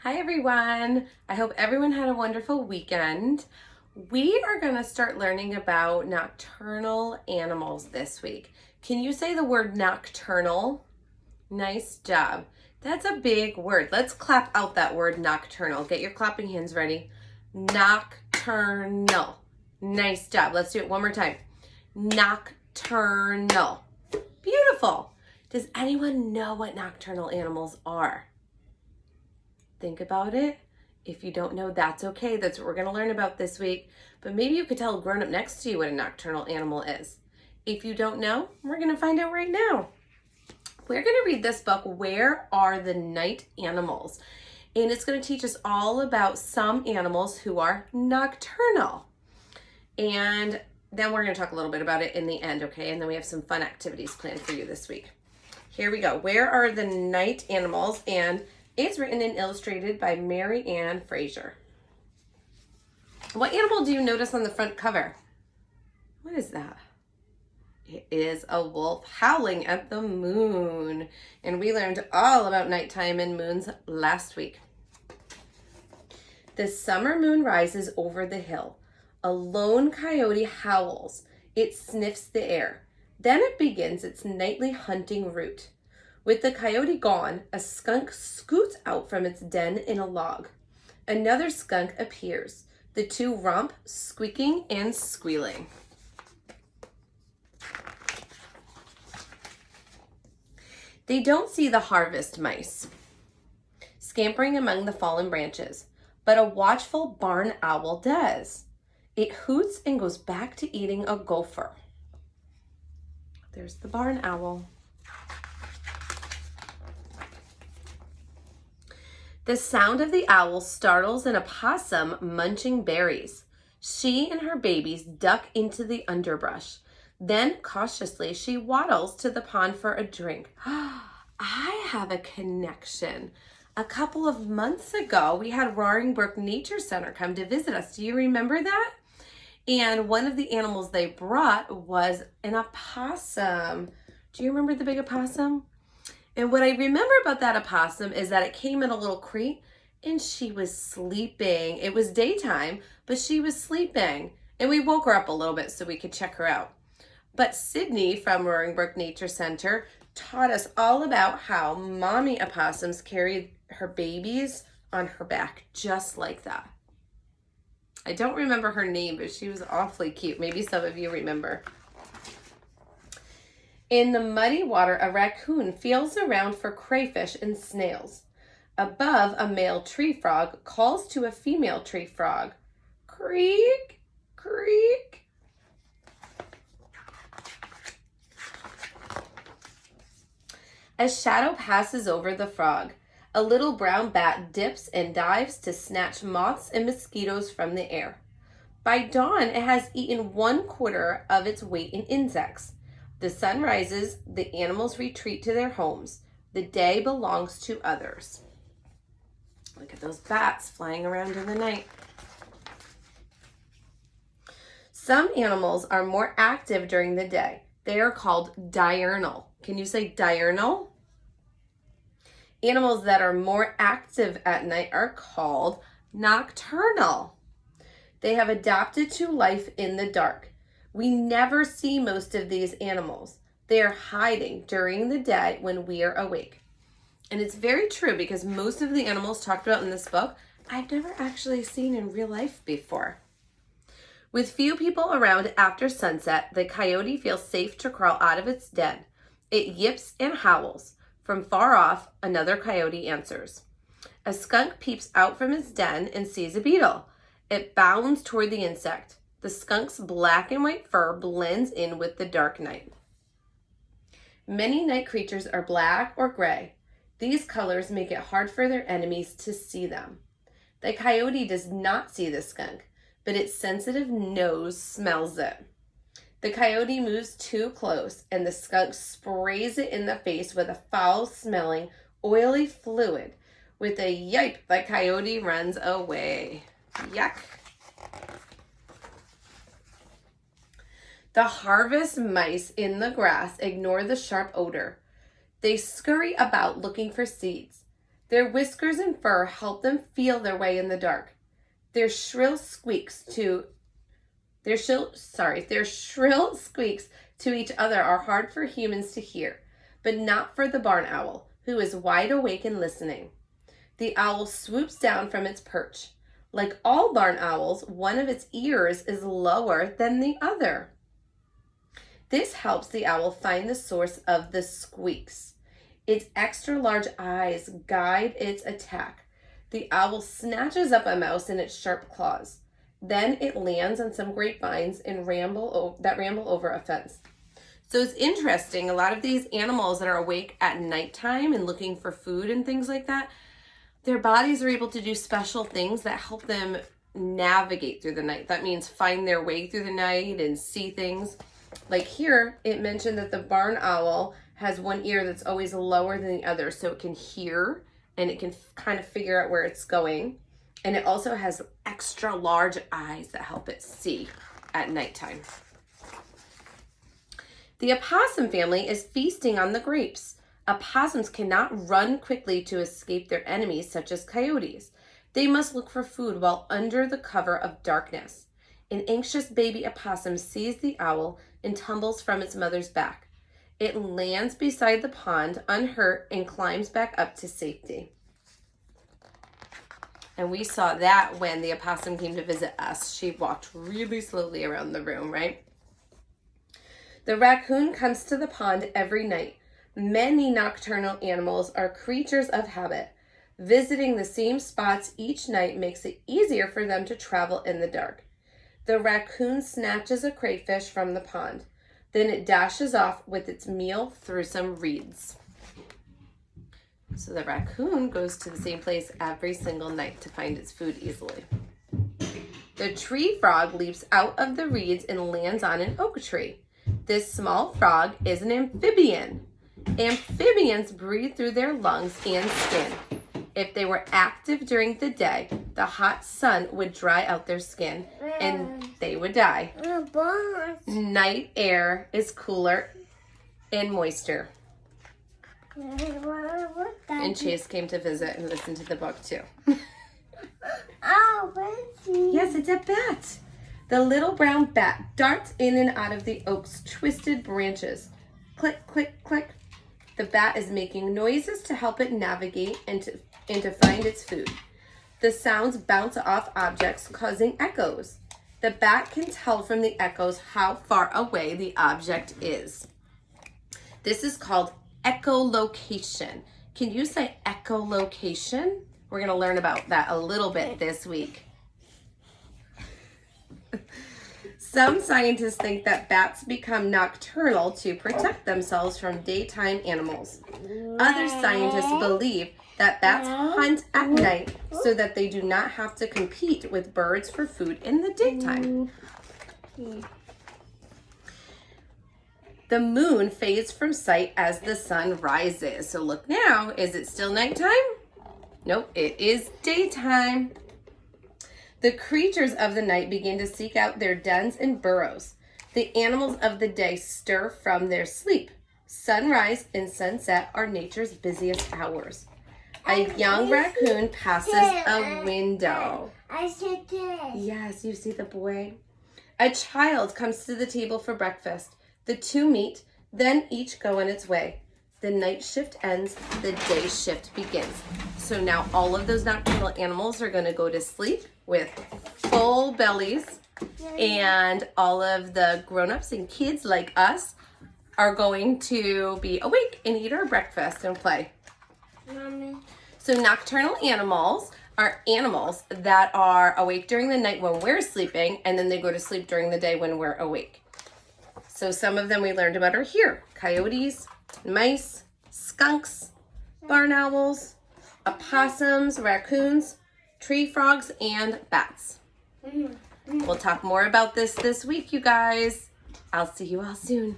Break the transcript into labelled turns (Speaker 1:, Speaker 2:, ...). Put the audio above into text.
Speaker 1: Hi everyone. I hope everyone had a wonderful weekend. We are going to start learning about nocturnal animals this week. Can you say the word nocturnal? Nice job. That's a big word. Let's clap out that word nocturnal. Get your clapping hands ready. Nocturnal. Nice job. Let's do it one more time. Nocturnal. Beautiful. Does anyone know what nocturnal animals are? Think about it. If you don't know, that's okay. That's what we're going to learn about this week. But maybe you could tell a grown-up next to you what a nocturnal animal is. If you don't know, we're going to find out right now. We're going to read this book, Where Are the Night Animals? And it's going to teach us all about some animals who are nocturnal. And then we're going to talk a little bit about it in the end, okay? And then we have some fun activities planned for you this week. Here we go. Where Are the Night Animals? And it's written and illustrated by Mary Ann Fraser. What animal do you notice on the front cover? What is that? It is a wolf howling at the moon. And we learned all about nighttime and moons last week. The summer moon rises over the hill. A lone coyote howls. It sniffs the air. Then it begins its nightly hunting route. With the coyote gone, a skunk scoots out from its den in a log. Another skunk appears. The two romp, squeaking and squealing. They don't see the harvest mice scampering among the fallen branches, but a watchful barn owl does. It hoots and goes back to eating a gopher. There's the barn owl. The sound of the owl startles an opossum munching berries. She and her babies duck into the underbrush. Then, cautiously, she waddles to the pond for a drink. I have a connection. A couple of months ago, we had Roaring Brook Nature Center come to visit us. Do you remember that? And one of the animals they brought was an opossum. Do you remember the big opossum? And what I remember about that opossum is that it came in a little crate and she was sleeping. It was daytime, but she was sleeping. And we woke her up a little bit so we could check her out. But Sydney from Roaring Brook Nature Center taught us all about how mommy opossums carried her babies on her back just like that. I don't remember her name, but she was awfully cute. Maybe some of you remember. In the muddy water, a raccoon feels around for crayfish and snails. Above, a male tree frog calls to a female tree frog. Creak, creak. A shadow passes over the frog. A little brown bat dips and dives to snatch moths and mosquitoes from the air. By dawn, it has eaten 1/4 of its weight in insects. The sun rises, the animals retreat to their homes. The day belongs to others. Look at those bats flying around in the night. Some animals are more active during the day. They are called diurnal. Can you say diurnal? Animals that are more active at night are called nocturnal. They have adapted to life in the dark. We never see most of these animals. They are hiding during the day when we are awake. And it's very true because most of the animals talked about in this book, I've never actually seen in real life before. With few people around after sunset, the coyote feels safe to crawl out of its den. It yips and howls. From far off, another coyote answers. A skunk peeps out from its den and sees a beetle. It bounds toward the insect. The skunk's black and white fur blends in with the dark night. Many night creatures are black or gray. These colors make it hard for their enemies to see them. The coyote does not see the skunk, but its sensitive nose smells it. The coyote moves too close, and the skunk sprays it in the face with a foul-smelling, oily fluid. With a yipe, the coyote runs away. Yuck. The harvest mice in the grass ignore the sharp odor. They scurry about looking for seeds. Their whiskers and fur help them feel their way in the dark. Their shrill squeaks to each other are hard for humans to hear, but not for the barn owl, who is wide awake and listening. The owl swoops down from its perch. Like all barn owls, one of its ears is lower than the other. This helps the owl find the source of the squeaks. Its extra large eyes guide its attack. The owl snatches up a mouse in its sharp claws. Then it lands on some grapevines and ramble over a fence. So it's interesting, a lot of these animals that are awake at nighttime and looking for food and things like that, their bodies are able to do special things that help them navigate through the night. That means find their way through the night and see things. Like here, it mentioned that the barn owl has one ear that's always lower than the other, so it can hear and it can kind of figure out where it's going. And it also has extra large eyes that help it see at nighttime. The opossum family is feasting on the grapes. Opossums cannot run quickly to escape their enemies, such as coyotes. They must look for food while under the cover of darkness. An anxious baby opossum sees the owl and tumbles from its mother's back. It lands beside the pond unhurt and climbs back up to safety. And we saw that when the opossum came to visit us. She walked really slowly around the room, right? The raccoon comes to the pond every night. Many nocturnal animals are creatures of habit. Visiting the same spots each night makes it easier for them to travel in the dark. The raccoon snatches a crayfish from the pond. Then it dashes off with its meal through some reeds. So the raccoon goes to the same place every single night to find its food easily. The tree frog leaps out of the reeds and lands on an oak tree. This small frog is an amphibian. Amphibians breathe through their lungs and skin. If they were active during the day, the hot sun would dry out their skin and they would die. Night air is cooler and moister. And Chase came to visit and listen to the book too. Yes, it's a bat. The little brown bat darts in and out of the oak's twisted branches. Click, click, click. The bat is making noises to help it navigate and to find its food. The sounds bounce off objects, causing echoes. The bat can tell from the echoes how far away the object is. This is called echolocation. Can you say echolocation? We're going to learn about that a little bit this week. Some scientists think that bats become nocturnal to protect themselves from daytime animals. Other scientists believe that bats hunt at night so that they do not have to compete with birds for food in the daytime. The moon fades from sight as the sun rises. So look now, is it still nighttime? Nope, it is daytime. The creatures of the night begin to seek out their dens and burrows. The animals of the day stir from their sleep. Sunrise and sunset are nature's busiest hours. A young raccoon passes a window.
Speaker 2: I said this.
Speaker 1: Yes, you see the boy. A child comes to the table for breakfast. The two meet, then each go on its way. The night shift ends, the day shift begins. So now all of those nocturnal animals are going to go to sleep with full bellies, and all of the grown-ups and kids like us are going to be awake and eat our breakfast and play.
Speaker 2: Mommy.
Speaker 1: So nocturnal animals are animals that are awake during the night when we're sleeping, and then they go to sleep during the day when we're awake. So some of them we learned about are here: coyotes, mice, skunks, barn owls, opossums, raccoons, tree frogs, and bats. We'll talk more about this week, you guys. I'll see you all soon.